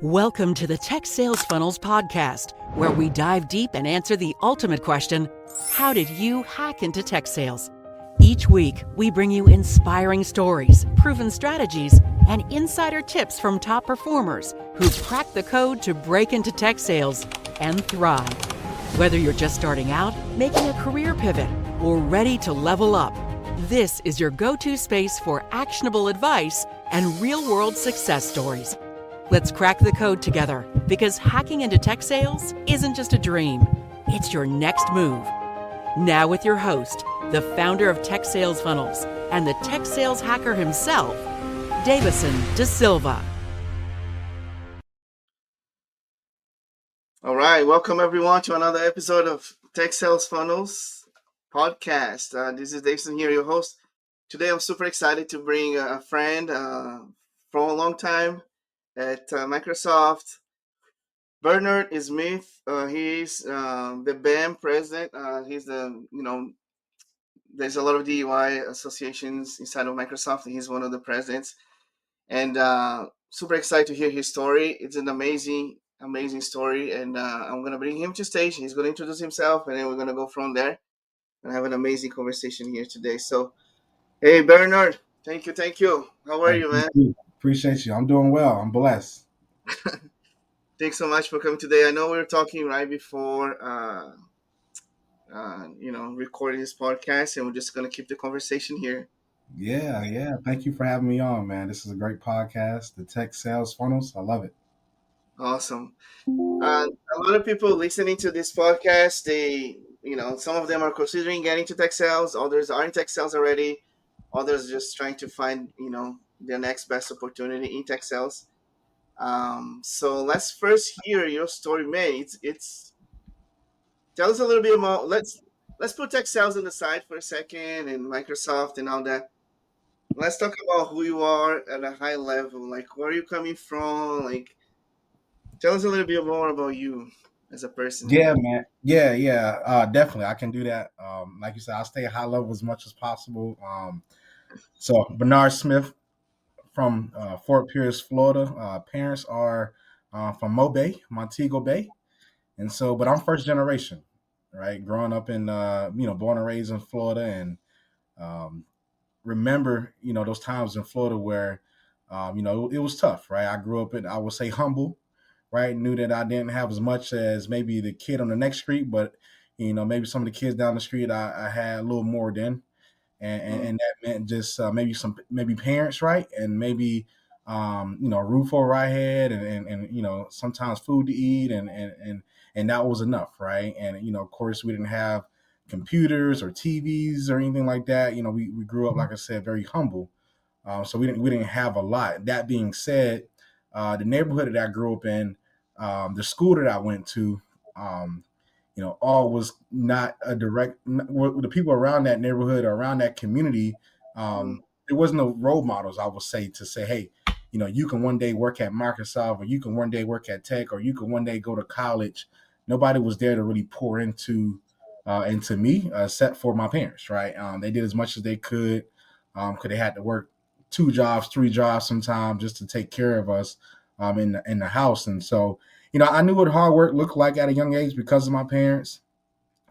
Welcome to the Tech Sales Funnels podcast, where we dive deep and answer the ultimate question: how did you hack into tech sales? Each week, we bring you inspiring stories, proven strategies, and insider tips from top performers who've cracked the code to break into tech sales and thrive. Whether you're just starting out, making a career pivot, or ready to level up, this is your go-to space for actionable advice and real-world success stories. Let's crack the code together, because hacking into tech sales isn't just a dream, it's your next move. Now with your host, the founder of Tech Sales Funnels and the tech sales hacker himself, Davison De Silva. All right, welcome everyone to another episode of Tech Sales Funnels podcast. This is Davison here, your host. Today I'm super excited to bring a friend from a long time at Microsoft. Bernard Smith. He's the BAM president. He's there's a lot of DUI associations inside of Microsoft, and he's one of the presidents. And super excited to hear his story. It's an amazing story, and I'm going to bring him to stage. He's going to introduce himself, and then we're going to go from there and have an amazing conversation here today. So, hey, Bernard, thank you. How are you, man? Appreciate you. I'm doing well. I'm blessed. Thanks so much for coming today. I know we were talking right before, recording this podcast, and we're just going to keep the conversation here. Yeah. Thank you for having me on, man. This is a great podcast, the Tech Sales Funnels. I love it. Awesome. A lot of people listening to this podcast, some of them are considering getting to tech sales. Others are in tech sales already. Others just trying to find, their next best opportunity in tech sales. So let's first hear your story, man. It's tell us a little bit more. Let's put tech sales on the side for a second and Microsoft and all that. Let's talk about who you are at a high level. Like, where are you coming from? Like, tell us a little bit more about you as a person. Yeah, man. Yeah. Definitely, I can do that. Like you said, I'll stay at high level as much as possible. So Bernard Smith from Fort Pierce, Florida. Parents are from Montego Bay, and so, but I'm first generation, right? Growing up in, born and raised in Florida, and um, remember, those times in Florida where, it was tough, right? I grew up in, I would say, humble, right? Knew that I didn't have as much as maybe the kid on the next street, but, maybe some of the kids down the street, I had a little more than. And that meant just maybe parents, right? And maybe, a roof over our head and sometimes food to eat. And that was enough, right? And, of course, we didn't have computers or TVs or anything like that. We grew up, like I said, very humble. So we didn't have a lot. That being said, the neighborhood that I grew up in, the school that I went to, all was not a direct. The people around that neighborhood or around that community, there was no role models. I would say to say, hey, you can one day work at Microsoft, or you can one day work at Tech, or you can one day go to college. Nobody was there to really pour into me, except for my parents, right? They did as much as they could, because they had to work 2 jobs, 3 jobs sometimes just to take care of us in the house. And so, I knew what hard work looked like at a young age because of my parents.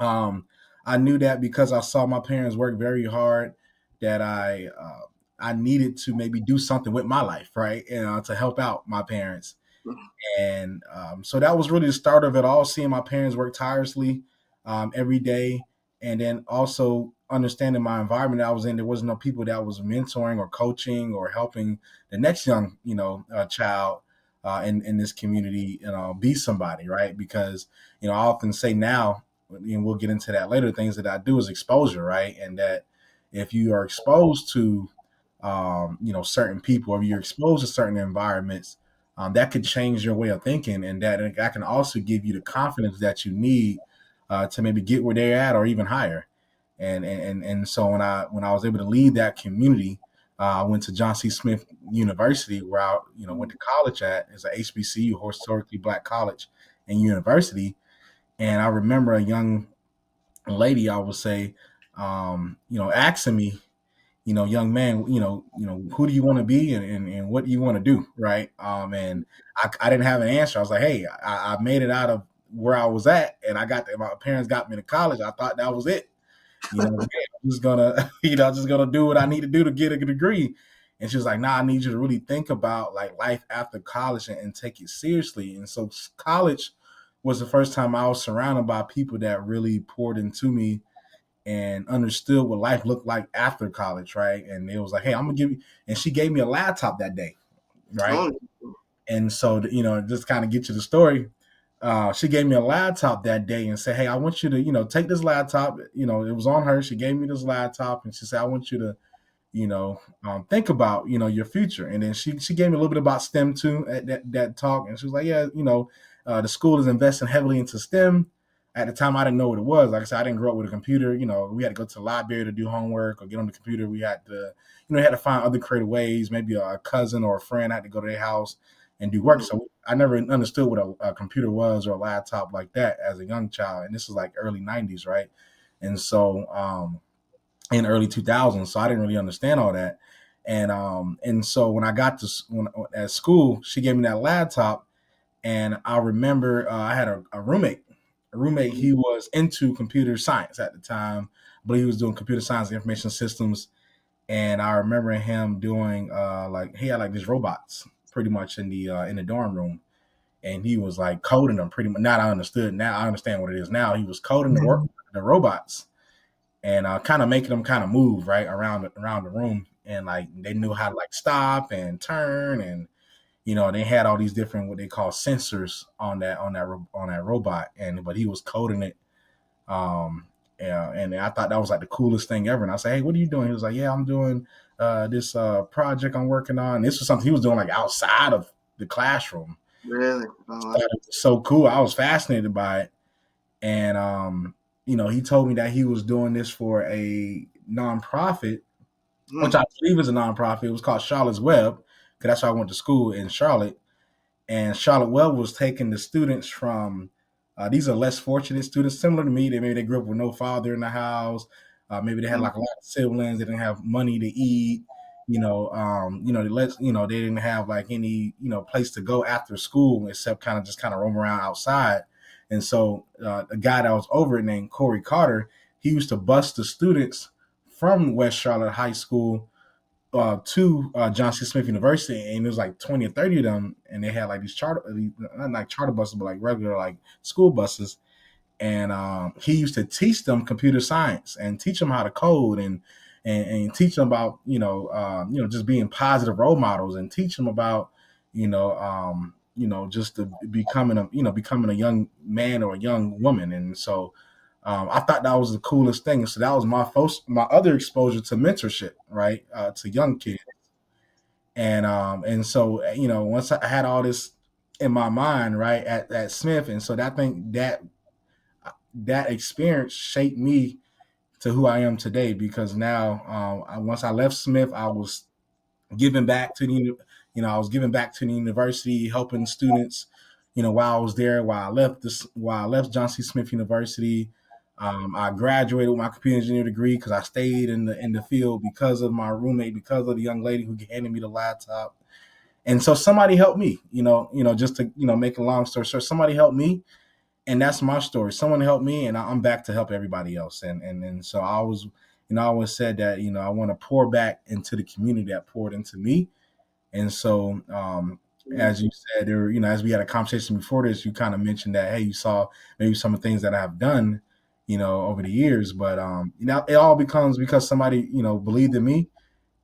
I knew that because I saw my parents work very hard, that I needed to maybe do something with my life, right? To help out my parents. And so that was really the start of it all, seeing my parents work tirelessly every day. And then also understanding my environment that I was in, there wasn't no people that was mentoring or coaching or helping the next young, child in this community, be somebody, right? Because, I often say now, and we'll get into that later, things that I do is exposure, right? And that if you are exposed to, certain people, or you're exposed to certain environments, that could change your way of thinking, and that can also give you the confidence that you need to maybe get where they're at or even higher. And so when I was able to lead that community, I went to John C. Smith University, where I went to college at. It's a HBCU, historically Black college and university. And I remember a young lady, I would say, asking me, young man, who do you want to be, and what do you want to do, right? And I didn't have an answer. I was like, hey, I made it out of where I was at, and my parents got me to college. I thought that was it. Hey, I'm just gonna, just gonna do what I need to do to get a degree. And she was like, nah, I need you to really think about like life after college and take it seriously. And so college was the first time I was surrounded by people that really poured into me and understood what life looked like after college, right? And it was like, hey, I'm gonna give you, and she gave me a laptop that day, right? Oh, And so, just kind of get you the story. She gave me a laptop that day and said, hey, I want you to, take this laptop. It was on her. She gave me this laptop and she said, I want you to, think about, your future. And then she gave me a little bit about STEM too at that talk. And she was like, yeah, the school is investing heavily into STEM. At the time, I didn't know what it was. Like I said, I didn't grow up with a computer. We had to go to the library to do homework or get on the computer. We had to, had to find other creative ways. Maybe a cousin or a friend had to go to their house and do work. mm, So I never understood what a computer was or a laptop like that as a young child. And this is like early 90s, right? And so, in early 2000s, so I didn't really understand all that. And so when I got to at school, she gave me that laptop, and I remember I had a roommate. A roommate, he was into computer science at the time, but he was doing computer science and information systems. And I remember him doing like he had like these robots pretty much in the dorm room, and he was like coding them pretty much. Now I understood. Now I understand what it is. Now he was coding the robots and kind of making them kind of move right around the room, and like they knew how to like stop and turn, and they had all these different what they call sensors on that robot, and but he was coding it. Yeah, and I thought that was like the coolest thing ever. And I said, hey, what are you doing? He was like, yeah, I'm doing this project I'm working on. This was something he was doing like outside of the classroom. really? I Oh, thought it was so cool. I was fascinated by it. And he told me that he was doing this for a nonprofit, which mm, I believe is a nonprofit. It was called Charlotte's Web, because that's why I went to school in Charlotte. And Charlotte Web was taking the students from these are less fortunate students, similar to me. Maybe they grew up with no father in the house. Maybe they had mm, like a lot of siblings. They didn't have money to eat. They didn't have like any place to go after school except kind of roam around outside. And so a guy that was over it named Corey Carter, he used to bus the students from West Charlotte High School to John C. Smith University, and it was like 20 or 30 of them, and they had like these not like charter buses, but like regular like school buses. And he used to teach them computer science and teach them how to code and teach them about just being positive role models and teach them about just becoming a young man or a young woman. And so I thought that was the coolest thing. So that was my other exposure to mentorship, right, to young kids. And so once I had all this in my mind, right, at Smith, and so that thing that experience shaped me to who I am today, because now once I left Smith, I was giving back to I was giving back to the university, helping students, while I was there, while I left John C. Smith University. I graduated with my computer engineering degree because I stayed in the field because of my roommate, because of the young lady who handed me the laptop. And so somebody helped me, just to, make a long story short, somebody helped me, and that's my story. Someone helped me, and I'm back to help everybody else. And so I always said that, I want to pour back into the community that poured into me. And so, mm, as you said, or as we had a conversation before this, you kind of mentioned that, hey, you saw maybe some of the things that I've done, over the years, but it all becomes because somebody believed in me,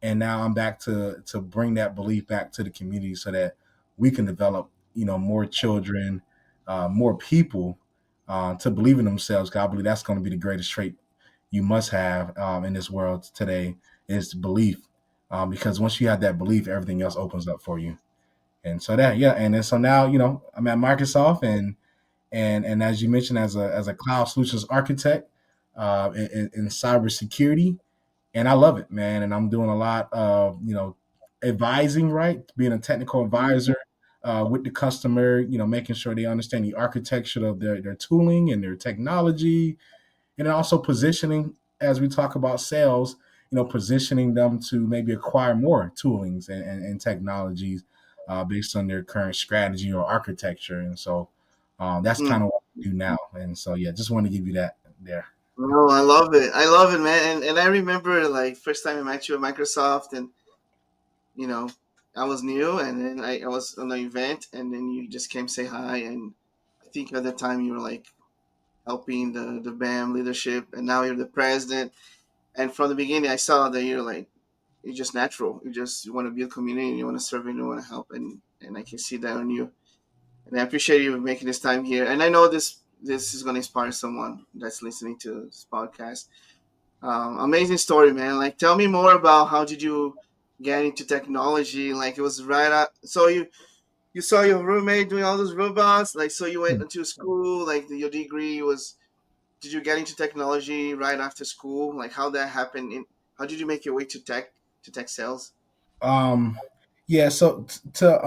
and now I'm back to bring that belief back to the community so that we can develop more children, more people to believe in themselves. 'Cause I believe that's going to be the greatest trait you must have in this world today is belief, because once you have that belief, everything else opens up for you. And so and then so now I'm at Microsoft, and as you mentioned, as a cloud solutions architect in cybersecurity, and I love it, man. And I'm doing a lot of advising, right? Being a technical mm, advisor with the customer, making sure they understand the architecture of their tooling and their technology, and then also positioning as we talk about sales. positioning them to maybe acquire more toolings and technologies based on their current strategy or architecture. And so that's Hmm. kind of what we do now. And so, yeah, just want to give you that there. Oh, I love it. I love it, man. And I remember like first time I met you at Microsoft, and you know, I was new, and then I was on an event, and then you just came say hi, and I think at the time you were like helping the BAM leadership, and now you're the president. And from the beginning, I saw that you're like you're just natural. You want to build community, and you want to serve, and you want to help, and I can see that on you. And I appreciate you making this time here. And I know this is going to inspire someone that's listening to this podcast. Amazing story, man. Like, tell me more about how did you get into technology? Like, it was right up. So you saw your roommate doing all those robots. Like, so you went into school. Like, your degree was. Did you get into technology right after school? Like, how that happened? How did you make your way to tech sales? Um, yeah, so to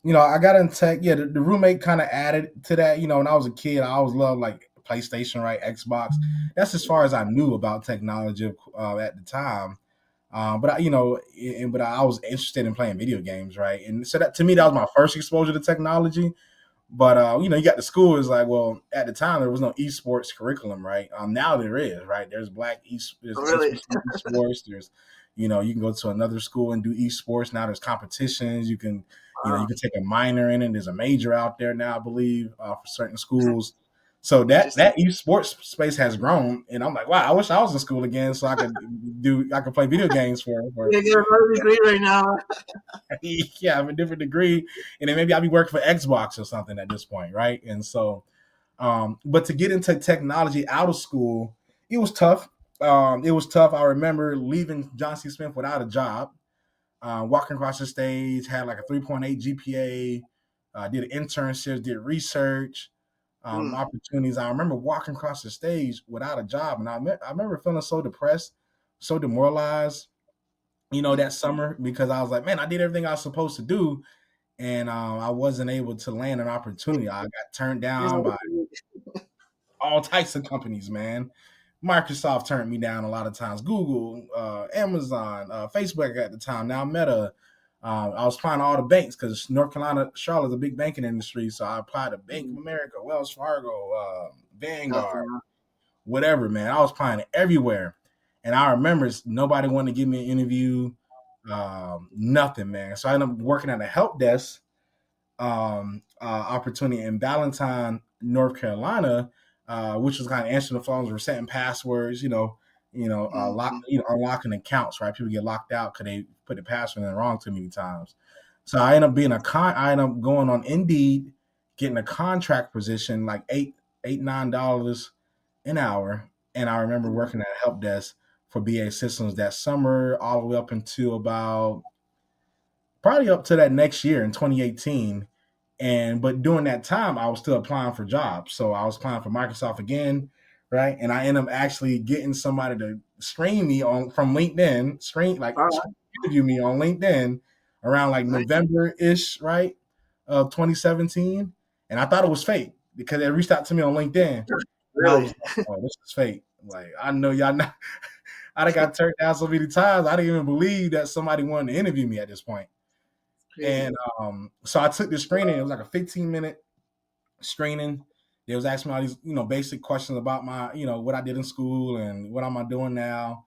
I got in tech. Yeah, the roommate kind of added to that. When I was a kid, I always loved like PlayStation, right, Xbox. That's as far as I knew about technology at the time. But but I was interested in playing video games, right? And so that to me, that was my first exposure to technology. But you got the school is like, well, at the time there was no esports curriculum, right? Now there is, right? There's Oh, really? HBC esports. There's, you can go to another school and do esports. Now there's competitions. You Wow, can take a minor in it. There's a major out there now, I believe, for certain schools. So interesting. that esports space has grown, and I'm like, wow, I wish I was in school again so I could play video games for You get another degree right now. yeah, I have a different degree, and then maybe I'll be working for Xbox or something at this point, right? And so, but to get into technology out of school, it was tough. It was tough. I remember leaving John C. Smith without a job, walking across the stage, had like a 3.8 GPA, did internships, did research, Hmm. opportunities. I remember walking across the stage without a job, and I remember feeling so depressed, so demoralized, that summer because I was like, man, I did everything I was supposed to do, and I wasn't able to land an opportunity. I got turned down by all types of companies, man. Microsoft turned me down a lot of times. Google, Amazon, Facebook at the time. Now Meta. I was applying to all the banks because North Carolina, Charlotte is a big banking industry. So I applied to Bank of America, Wells Fargo, Vanguard, Nothing. whatever, man. I was applying everywhere. And I remember nobody wanted to give me an interview, nothing, man. So I ended up working at a help desk opportunity in Ballantyne, North Carolina, which was kind of answering the phones, resetting passwords, Mm-hmm. unlocking accounts, right? People get locked out because they put the password in wrong too many times. So I ended up I ended up going on Indeed, getting a contract position, like $9 an hour. And I remember working at a help desk for BA Systems that summer, all the way up until about probably up to that next year in 2018. And but during that time, I was still applying for jobs. So I was applying for Microsoft again, right? And I ended up actually getting somebody to screen me on from LinkedIn, All right. interview me on LinkedIn around like Nice. November ish, right, of 2017. And I thought it was fake because they reached out to me on LinkedIn, and I Really was like, "Oh, this is fake." Like I know y'all not. I done got turned down so many times. I didn't even believe that somebody wanted to interview me at this point. crazy. And so I took the screening. It was like a 15-minute screening. They was asking me all these, basic questions about my, what I did in school and what am I doing now.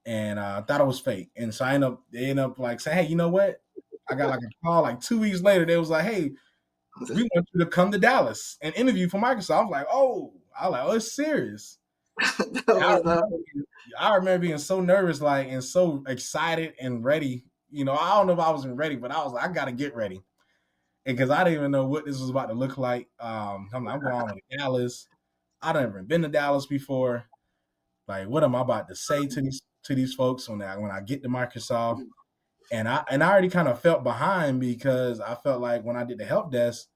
And I thought it was fake. And so they ended up like saying, hey, you know what? I got like a call like 2 weeks later. They was like, hey, we want you to come to Dallas and interview for Microsoft. I was like, oh, it's serious. That And was not. I remember being so nervous, like, and so excited and ready. I don't know if I wasn't ready, but I was like, I got to get ready because I didn't even know what this was about to look like. I'm like, I'm going on to Dallas. I done never been to Dallas before. Like, what am I about to say to these folks when I get to Microsoft? And I already kind of felt behind because I felt like when I did the help desk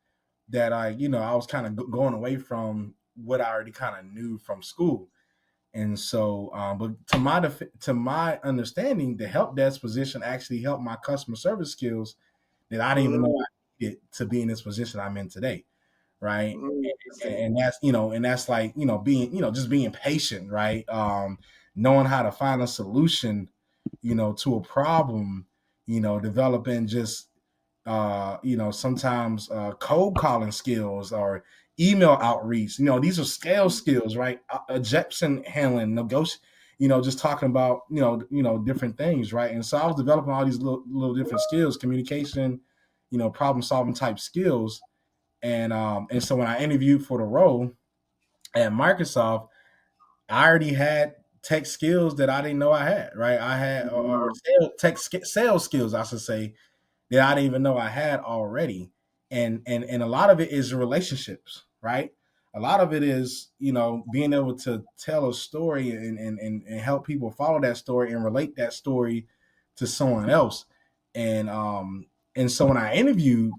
that I was kind of going away from what I already kind of knew from school. And so, but to my understanding, the help desk position actually helped my customer service skills that I didn't even know Mm, I needed to be in this position I'm in today. right? Interesting. And that's and that's like being just being patient, right? Knowing how to find a solution, to a problem, developing just sometimes cold calling skills or email outreach. These are scale skills, right? Objection handling, negotiate. Just talking about different things, right? And so I was developing all these little different skills, communication, problem solving type skills, and so when I interviewed for the role at Microsoft, I already had tech skills that I didn't know I had, right? I had or Wow. sales skills, I should say, that I didn't even know I had already. And a lot of it is relationships, right? A lot of it is, being able to tell a story and help people follow that story and relate that story to someone else. And so when I interviewed,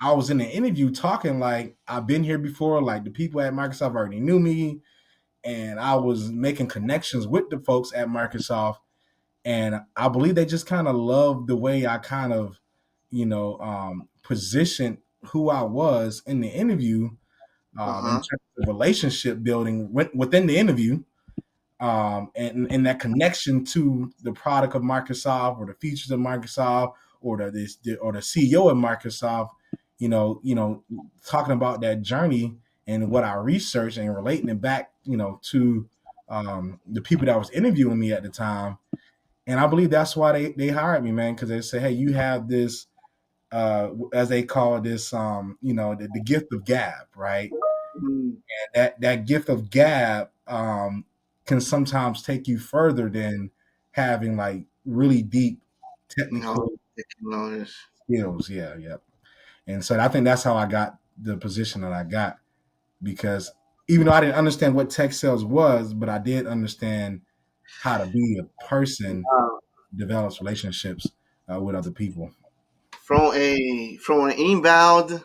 I was in the interview talking like I've been here before, like the people at Microsoft already knew me, and I was making connections with the folks at Microsoft, and I believe they just kind of loved the way I kind of, positioned who I was in the interview, in Uh-huh. terms of relationship building within the interview, and that connection to the product of Microsoft or the features of Microsoft or the CEO of Microsoft, talking about that journey and what I researched and relating it back, to the people that was interviewing me at the time. And I believe that's why they hired me, man, because they say, hey, you have this, as they call this, the gift of gab, right? Mm. That gift of gab can sometimes take you further than having like really deep No, technical taking notice. skills. Yeah, yeah. And so I think that's how I got the position that I got, because even though I didn't understand what tech sales was, but I did understand how to be a person Wow. who develops relationships with other people. From an inbound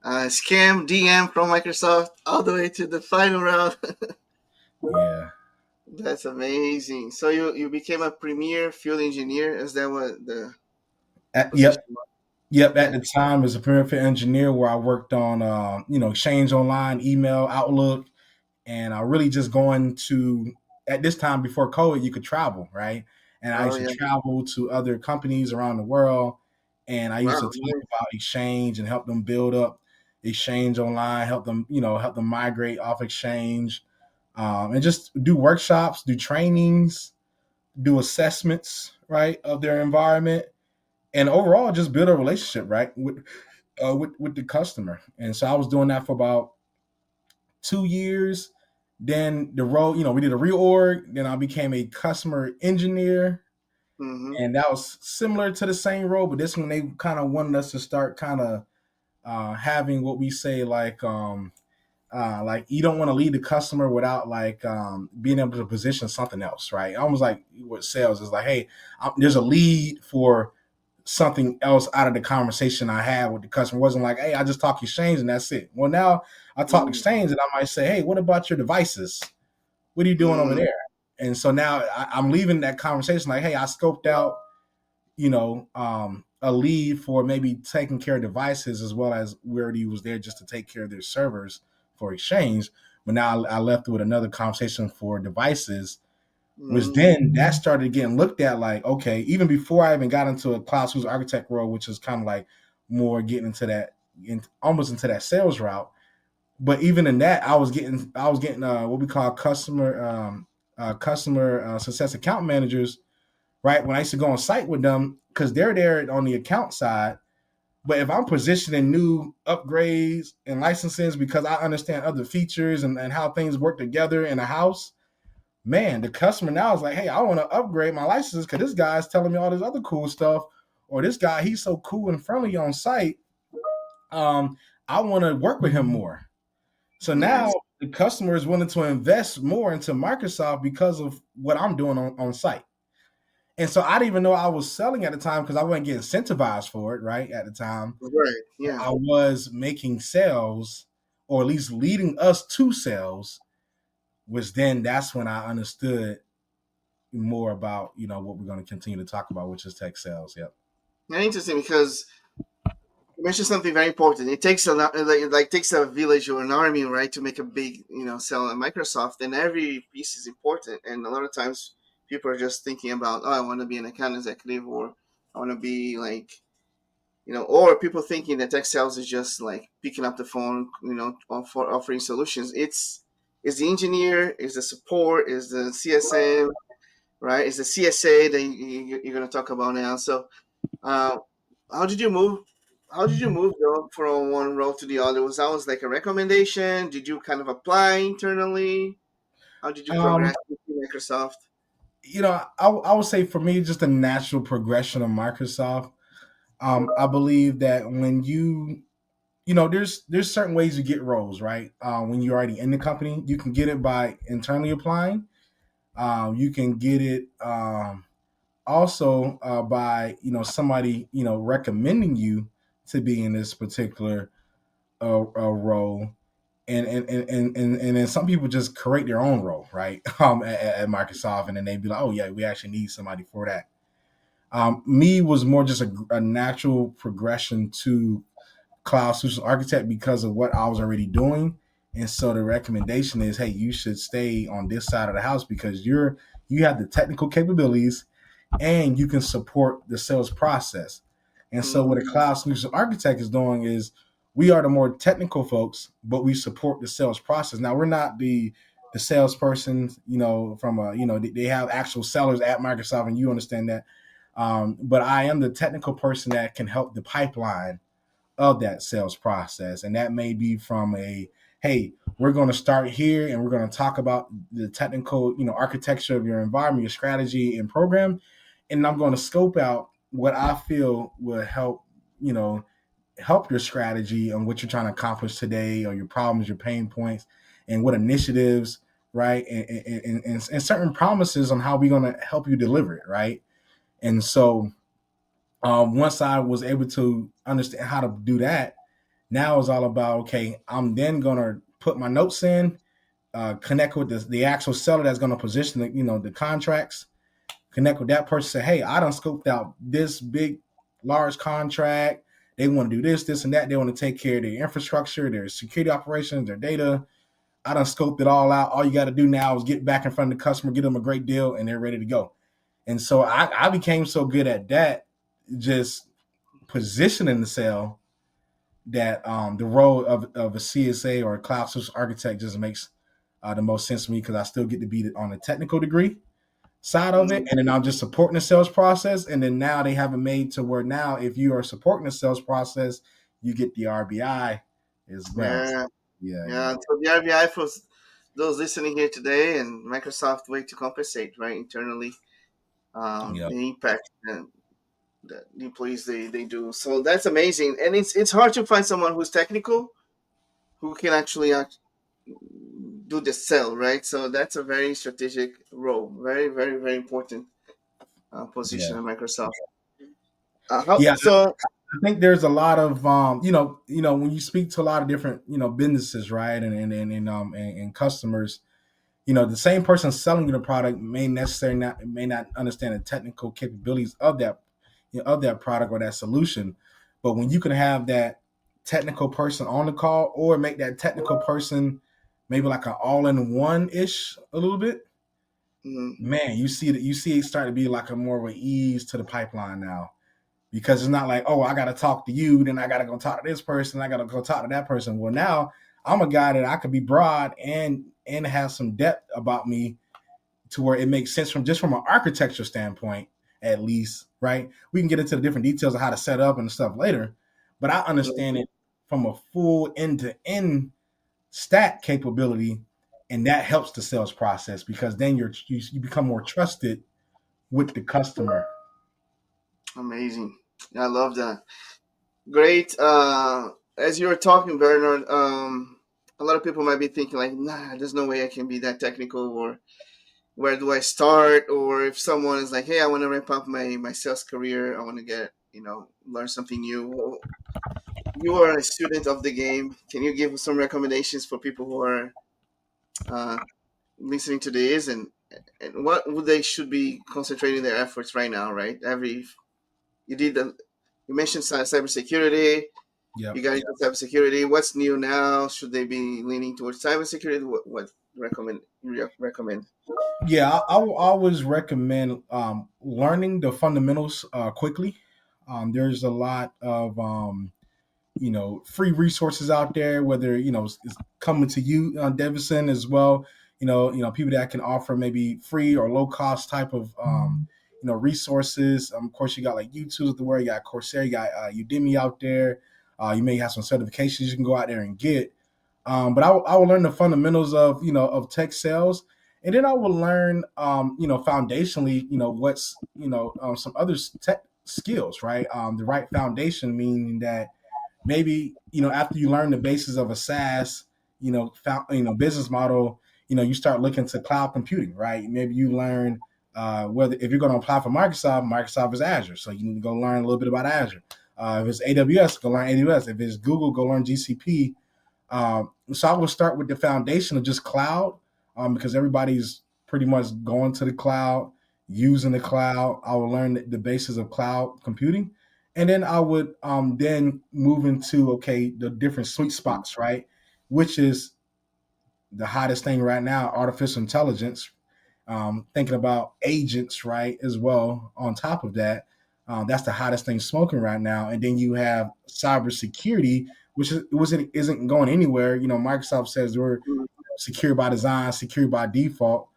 scam DM from Microsoft all the way to the final round. Yeah. That's amazing. So you became a premier field engineer. Is that what the Yep. position was? Yep. At Okay. the time, as a benefit engineer, where I worked on, Exchange Online, email, Outlook, and I really just going to, at this time before COVID, you could travel, right? And I Oh used to yeah. travel to other companies around the world, and I used to Wow. talk Nice. about Exchange and help them build up Exchange Online, help them migrate off Exchange, and just do workshops, do trainings, do assessments, right, of their environment, and overall just build a relationship, right, with the customer. And so I was doing that for about 2 years. Then the role, we did a reorg. Then I became a customer engineer, Mm-hmm. and that was similar to the same role, but this one they kind of wanted us to start kind of having what we say like you don't want to lead the customer without like being able to position something else, right? Almost like what sales is like, hey, there's a lead for something else out of the conversation I had with the customer. It wasn't like, hey, I just talk exchange and that's it. Well, now I talk exchange and I might say, hey, what about your devices? What are you doing over Mm-hmm. there? And so now I'm leaving that conversation like, hey, I scoped out, a lead for maybe taking care of devices as well as where he was there just to take care of their servers for exchange. But now I left with another conversation for devices, which Mm-hmm. then that started getting looked at like, okay, even before I even got into a cloud solution architect role, which is kind of like more getting into that, almost into that sales route. But even in that, I was getting what we call customer success account managers, right? When I used to go on site with them, because they're there on the account side. But if I'm positioning new upgrades and licenses because I understand other features and how things work together in a house, man, the customer now is like, hey, I want to upgrade my licenses because this guy's telling me all this other cool stuff, or this guy, he's so cool and friendly on site. Um, I want to work with him more. So now Nice. the customer is willing to invest more into Microsoft because of what I'm doing on site. And so I didn't even know I was selling at the time because I wasn't getting incentivized for it, right? At the time, Right. Yeah. I was making sales or at least leading us to sales, which then that's when I understood more about what we're going to continue to talk about, which is tech sales. Yep. Very interesting because You mentioned something very important. It takes like takes a village or an army, right, to make a big, sell at Microsoft, and every piece is important. And a lot of times people are just thinking about, oh, I want to be an account executive, or I want to be like, or people thinking that tech sales is just like picking up the phone, for offering solutions. It's the engineer, is the support, is the CSM, right? It's the CSA that you're going to talk about now. So, uh, how did you move? How did you move though from one role to the other? Was like a recommendation? Did you kind of apply internally? How did you progress Um, with Microsoft? I would say for me, just a natural progression of Microsoft. I believe that when there's certain ways you get roles, right? When you're already in the company, you can get it by internally applying. You can get it also by somebody recommending you to be in this particular role. And then some people just create their own role, right? At Microsoft, and then they'd be like, "Oh yeah, we actually need somebody for that." Me was more just a natural progression to cloud solution architect because of what I was already doing. And so the recommendation is, hey, you should stay on this side of the house because you have the technical capabilities and you can support the sales process. And so what a Mm, cloud solution architect is doing is we are the more technical folks, but we support the sales process. Now we're not the salesperson, from they have actual sellers at Microsoft, and you understand that. But I am the technical person that can help the pipeline of that sales process. And that may be from hey, we're going to start here and we're going to talk about the technical, architecture of your environment, your strategy and program. And I'm going to scope out what I feel will you know, help your strategy on what you're trying to accomplish today or your problems, your pain points, and what initiatives, right? And certain promises on how we're going to help you deliver it, right? And so once I was able to understand how to do that, now it's all about, okay, I'm then gonna put my notes in, connect with the actual seller that's gonna position the contracts, connect with that person, say, hey, I done scoped out this big, large contract. They want to do this, this, and that. They want to take care of their infrastructure, their security operations, their data. I done scoped it all out. All you got to do now is get back in front of the customer, get them a great deal, and they're ready to go. And so I became so good at that, just positioning the sale, that the role of a CSA or a cloud solution architect just makes the most sense to me because I still get to be on the technical degree side of it, mm, and then I'm just supporting the sales process. And then now they have it made to where now if you are supporting the sales process, you get the RBI as well. yeah, Yeah, yeah. yeah, So the RBI for those listening here today, and Microsoft way to compensate, right, internally, yeah, the impact that the employees they do. So that's amazing, and it's hard to find someone who's technical who can actually do the sell, right? So that's a very strategic role, very, very, very important position yeah, at Microsoft. How yeah. so? I think there's a lot of when you speak to a lot of different businesses, right, and customers, the same person selling you the product may not understand the technical capabilities of that of that product or that solution. But when you can have that technical person on the call or make that technical person maybe like an all-in-one ish a little bit, Mm, man, you see it start to be like a more of an ease to the pipeline now, because it's not like, oh, I got to talk to you, then I got to go talk to this person, I got to go talk to that person. Well, now I'm a guy that I could be broad and have some depth about me to where it makes sense from an architecture standpoint, at least, right? We can get into the different details of how to set up and stuff later, but I understand mm, it from a full end-to-end stack capability, and that helps the sales process because then you become more trusted with the customer. amazing. I love that. Great. As you were talking, Bernard, a lot of people might be thinking like, nah, there's no way I can be that technical, or where do I start? Or if someone is like, hey, I want to ramp up my sales career, I want to get, learn something new. You are a student of the game. Can you give some recommendations for people who are uh, listening to this, and what would they should be concentrating their efforts right now? Right, you did the, you mentioned cybersecurity. Yep. You got into cybersecurity. What's new now? Should they be leaning towards cybersecurity? What recommend? Yeah, I will always recommend learning the fundamentals quickly. There's a lot of free resources out there, whether it's coming to you, Davison, as well. People that can offer maybe free or low cost type of resources. Of course, you got like YouTube, the where you got Coursera, you got Udemy out there. You may have some certifications you can go out there and get. But I will learn the fundamentals of of tech sales, and then I will learn foundationally what's some other tech skills, right? The right foundation, meaning that maybe after you learn the basis of a SaaS business model, you start looking to cloud computing, right? Maybe you learn whether if you're going to apply for Microsoft is Azure, so you need to go learn a little bit about Azure. If it's AWS, go learn AWS. If it's Google, go learn GCP. So I will start with the foundation of just cloud, because everybody's pretty much going to the cloud, using the cloud. I will learn the basis of cloud computing, and then I would then move into the different sweet spots, right? Which is the hottest thing right now, artificial intelligence. Thinking about agents, right, as well. On top of that, that's the hottest thing smoking right now. And then you have cybersecurity, which isn't going anywhere. Microsoft says we're secure by design, secure by default.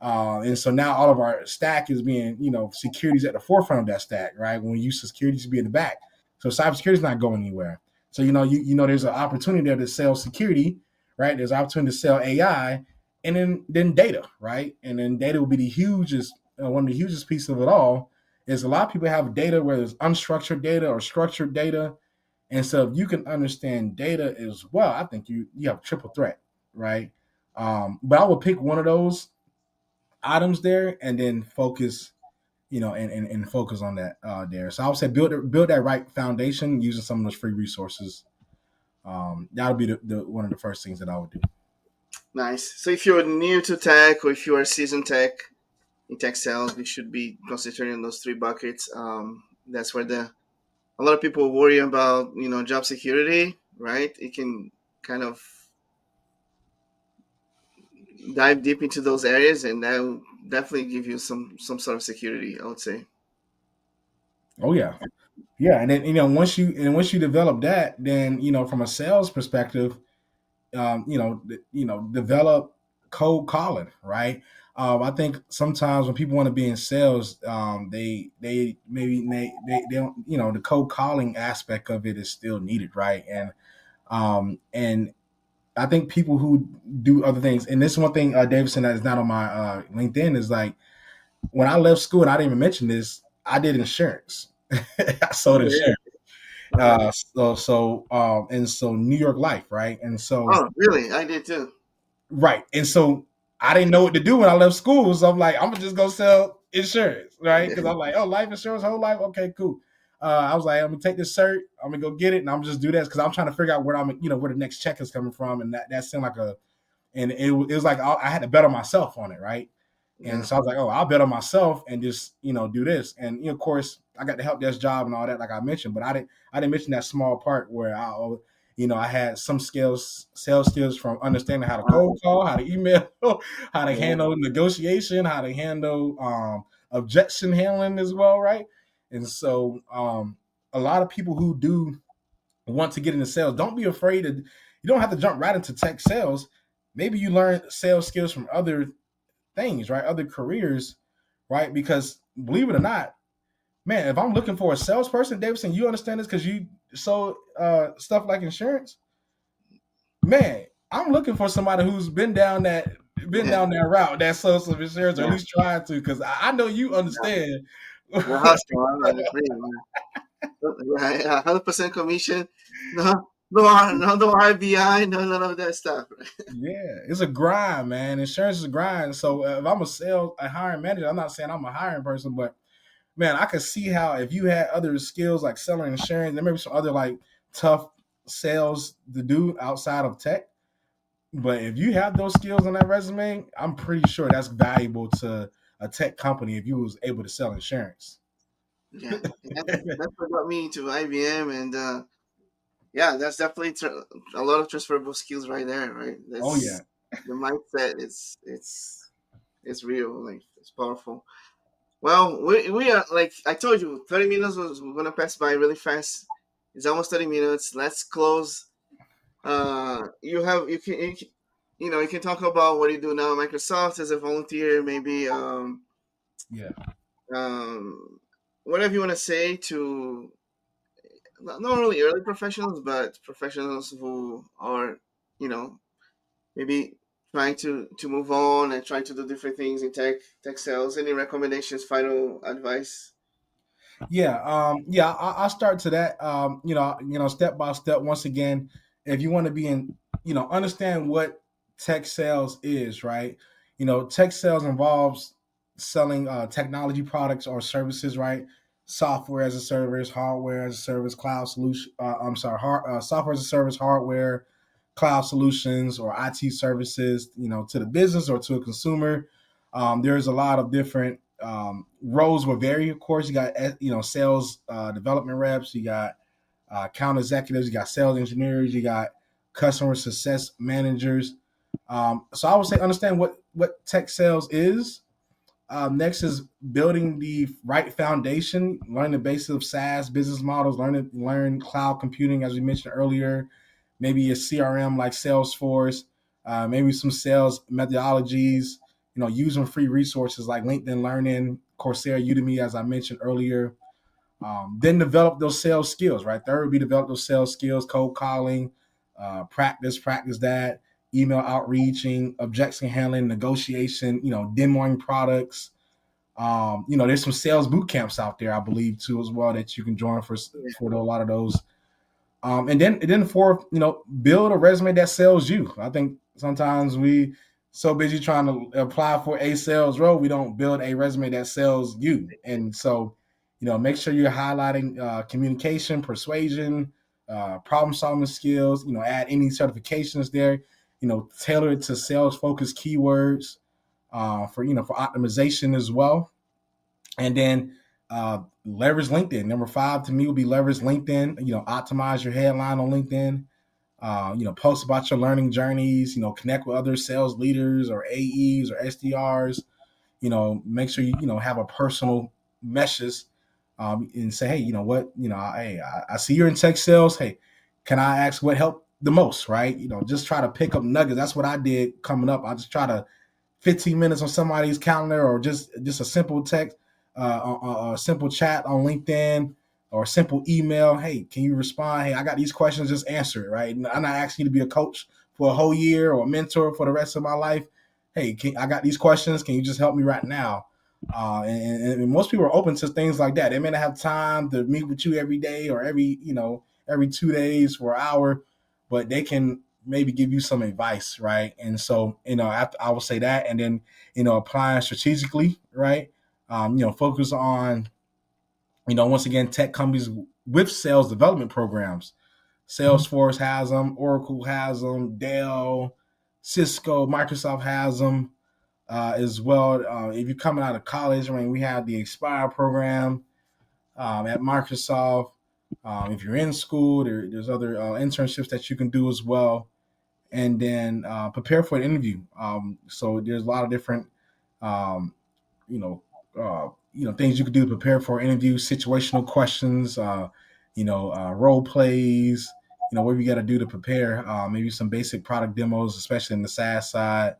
And so now all of our stack is being, security's at the forefront of that stack, right? When we use security to be in the back. So cybersecurity is not going anywhere. So, there's an opportunity there to sell security, right? There's an opportunity to sell AI, and then data, right? And then data will be the hugest, one of the hugest pieces of it all is a lot of people have data, whether it's unstructured data or structured data. And so if you can understand data as well, I think you have a triple threat, right? But I would pick one of those items there and then focus and focus on that there. So I would say build that right foundation using some of those free resources. That would be the one of the first things that I would do. Nice. So if you're new to tech or if you are seasoned tech in tech sales, we should be concentrating on those three buckets. That's where a lot of people worry about job security, right? It can kind of dive deep into those areas, and that will definitely give you some sort of security, I would say. Oh yeah, yeah, and then once you develop that, then from a sales perspective, develop cold calling, right? I think sometimes when people want to be in sales, they maybe they don't, the cold calling aspect of it is still needed, right? And I think people who do other things, and this is one thing, Davison, that is not on my LinkedIn, is like when I left school, and I didn't even mention this, I did insurance. I sold Yeah. insurance. And so New York Life, right? And so Oh, really? I did too. right. And so I didn't know what to do when I left school. So I'm like, I'm gonna just go sell insurance, right? Because I'm like, oh, life insurance, whole life. Okay, cool. I was like, I'm gonna take this cert, I'm gonna go get it, and I'm just do that because I'm trying to figure out where where the next check is coming from, and that seemed like it was like I had to bet on myself on it, right? And Yeah. so I was like, oh, I'll bet on myself and just do this. And of course, I got the help desk job and all that, like I mentioned, but I didn't mention that small part where I had some sales skills from understanding how to cold call, how to email, how to Yeah. handle negotiation, how to handle objection handling as well, right? And so a lot of people who do want to get into sales, don't be afraid of. You don't have to jump right into tech sales. Maybe you learn sales skills from other things, right? Other careers, right? Because believe it or not, man, if I'm looking for a salesperson, Davison, you understand this because you sold stuff like insurance. Man, I'm looking for somebody who's been Yeah. down that route, that sold some insurance, or at Yeah. least tried to, because I know you understand. The hustle, the dream. Yeah, yeah, 100% commission. No, no RBI, no none of that stuff. Yeah, it's a grind, man. Insurance is a grind. So if I'm a hiring manager, I'm not saying I'm a hiring person, but man, I could see how if you had other skills like selling insurance, there may be some other like tough sales to do outside of tech. But if you have those skills on that resume, I'm pretty sure that's valuable to a tech company if you was able to sell insurance. Yeah, and that's what got me into IBM, and Yeah, that's definitely a lot of transferable skills right there, right? Oh yeah, That's the mindset. It's real, like it's powerful. Well, we are like I told you, 30 minutes was we're gonna pass by really fast. It's almost 30 minutes. Let's close. You can talk about what you do now at Microsoft as a volunteer, maybe yeah. um whatever you want to say to not only early professionals but professionals who are you know maybe trying to move on and trying to do different things in tech sales. Any recommendations, final advice? Yeah, yeah, I'll start to that. Step by step. Once again, if you want to be in, understand what tech sales is, right? Tech sales involves selling technology products or services, right? Software as a service, hardware as a service, cloud solution. I'm sorry, software as a service, hardware, cloud solutions, or IT services. To the business or to a consumer. There's a lot of different roles will vary. Of course, you got sales development reps, you got account executives, you got sales engineers, you got customer success managers. So I would say understand what tech sales is. Next is building the right foundation, learn the basics of SaaS business models, learn cloud computing as we mentioned earlier, maybe a CRM like Salesforce, maybe some sales methodologies, using free resources like LinkedIn Learning, Coursera, Udemy, as I mentioned earlier. Then develop those sales skills, right? Third would be develop those sales skills, cold calling, practice that, email outreaching, objection handling, negotiation, demoing products. There's some sales boot camps out there, I believe, too, as well that you can join for a lot of those. And then for build a resume that sells you. I think sometimes we so busy trying to apply for a sales role, we don't build a resume that sells you. And so, make sure you're highlighting communication, persuasion, problem solving skills. Add any certifications there. Tailor it to sales focused keywords for optimization as well. And then leverage LinkedIn. Number 5 to me would be leverage LinkedIn. Optimize your headline on LinkedIn. Post about your learning journeys. Connect with other sales leaders or AEs or SDRs. Make sure you have a personal message and say, hey, what, hey, I see you're in tech sales. Hey, can I ask what helped the most? Right? Just try to pick up nuggets. That's what I did coming up. I just try to 15 minutes on somebody's calendar or just a simple text, a simple chat on LinkedIn or a simple email. Hey, can you respond? Hey, I got these questions. Just answer it, right? I'm not asking you to be a coach for a whole year or a mentor for the rest of my life. Hey, I got these questions. Can you just help me right now? And most people are open to things like that. They may not have time to meet with you every day or every 2 days for an hour, but they can maybe give you some advice, right? And so, after I will say that, and then, applying strategically, right? Focus on, once again, tech companies with sales development programs. Salesforce has them, Oracle has them, Dell, Cisco, Microsoft has them as well. If you're coming out of college, I mean, we have the Expire program at Microsoft. If you're in school, there's other internships that you can do as well, and then prepare for an interview. So there's a lot of different, um, you know, things you could do to prepare for an interview, situational questions, role plays. What you got to do to prepare. Maybe some basic product demos, especially in the SaaS side.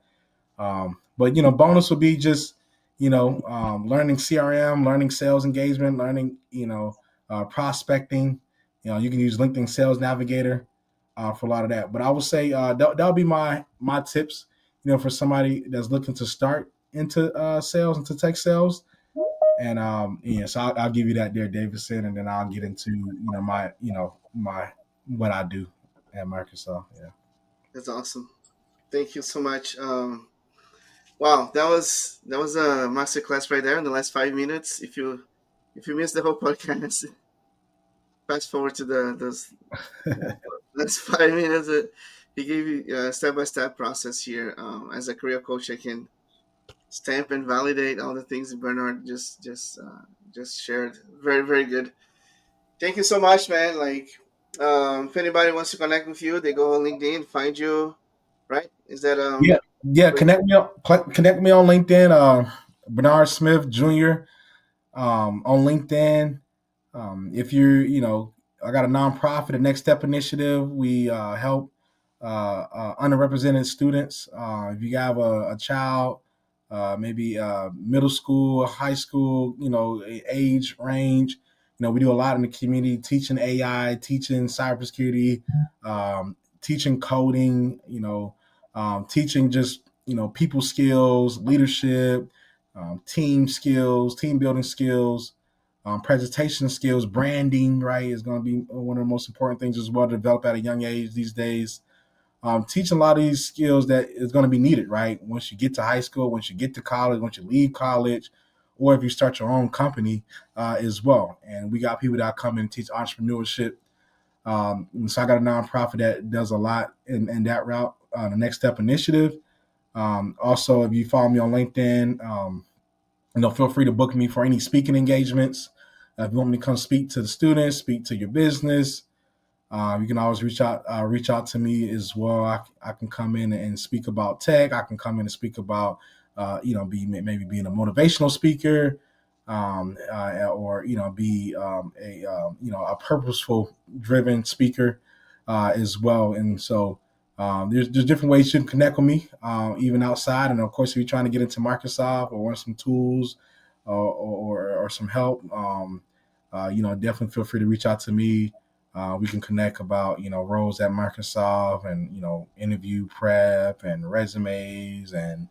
But bonus would be just learning CRM, learning sales engagement, learning prospecting. You can use LinkedIn Sales Navigator for a lot of that. But I would say that'll be my tips. For somebody that's looking to start into sales, into tech sales. And so I'll give you that there, Davison, and then I'll get into my what I do at Microsoft. Yeah. That's awesome. Thank you so much. Wow, that was a masterclass right there in the last 5 minutes. If you missed the whole podcast, fast forward to the those last 5 minutes. He gave you a step by step process here. As a career coach, I can stamp and validate all the things Bernard just shared. Very very good. Thank you so much, man. Like If anybody wants to connect with you, they go on LinkedIn, find you, right? Is that Yeah, yeah. great? Connect me on LinkedIn. Bernard Smith Jr. On LinkedIn. If I got a nonprofit, a Next Step Initiative. We help underrepresented students. If you have a child, maybe middle school, high school, age range, we do a lot in the community, teaching AI, teaching cybersecurity, teaching coding, teaching just people skills, leadership, team skills, team building skills, presentation skills, branding, right, is going to be one of the most important things as well to develop at a young age these days. Teaching a lot of these skills that is going to be needed, right, once you get to high school, once you get to college, once you leave college, or if you start your own company as well. And we got people that come in and teach entrepreneurship. And so I got a nonprofit that does a lot in that route, the Next Step Initiative. Also, if you follow me on LinkedIn, feel free to book me for any speaking engagements. If you want me to come speak to the students, speak to your business, you can always reach out to me as well. I can come in and speak about tech. I can come in and speak about, maybe being a motivational speaker, or be a purposeful driven speaker as well. And so there's different ways you can connect with me, even outside. And of course, if you're trying to get into Microsoft or want some tools or some help, definitely feel free to reach out to me. We can connect about roles at Microsoft and interview prep and resumes and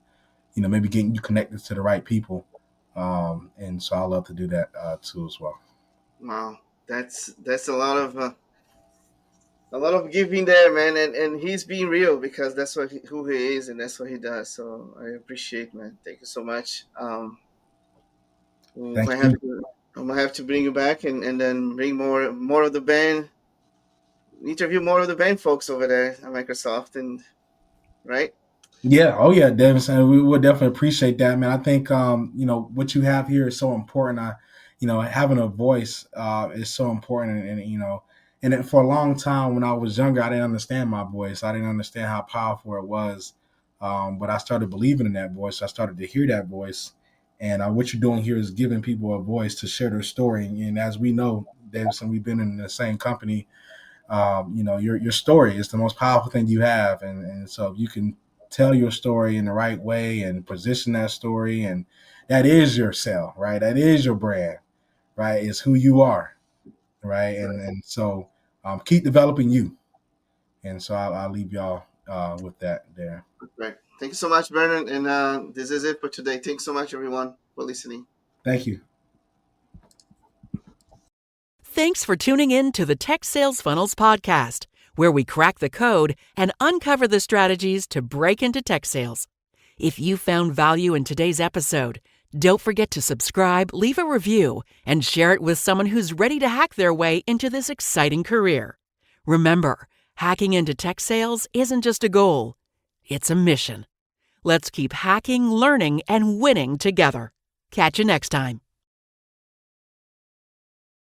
maybe getting you connected to the right people. And so I love to do that too as well. Wow, that's a lot of giving there, man, and he's being real because that's who he is and that's what he does. So I appreciate, man. Thank you so much. We Thank might have you. to, I might have to bring you back and then bring more of the band, interview more of the band folks over there at Microsoft, and right. Yeah, oh yeah, Davison. We would definitely appreciate that, man. I think what you have here is so important. Having a voice is so important, and for a long time when I was younger, I didn't understand my voice. I didn't understand how powerful it was, but I started believing in that voice. I started to hear that voice, and what you're doing here is giving people a voice to share their story. And as we know, Davison, we've been in the same company. Your story is the most powerful thing you have, and so if you can tell your story in the right way and position that story, and that is your sell, right? That is your brand, right? It's who you are, right? Right. And so keep developing you. And so I'll leave y'all with that there. Right. Thank you so much, Bernard. And this is it for today. Thanks so much, everyone, for listening. Thank you. Thanks for tuning in to the Tech Sales Funnels podcast, where we crack the code and uncover the strategies to break into tech sales. If you found value in today's episode, don't forget to subscribe, leave a review, and share it with someone who's ready to hack their way into this exciting career. Remember, hacking into tech sales isn't just a goal, it's a mission. Let's keep hacking, learning, and winning together. Catch you next time.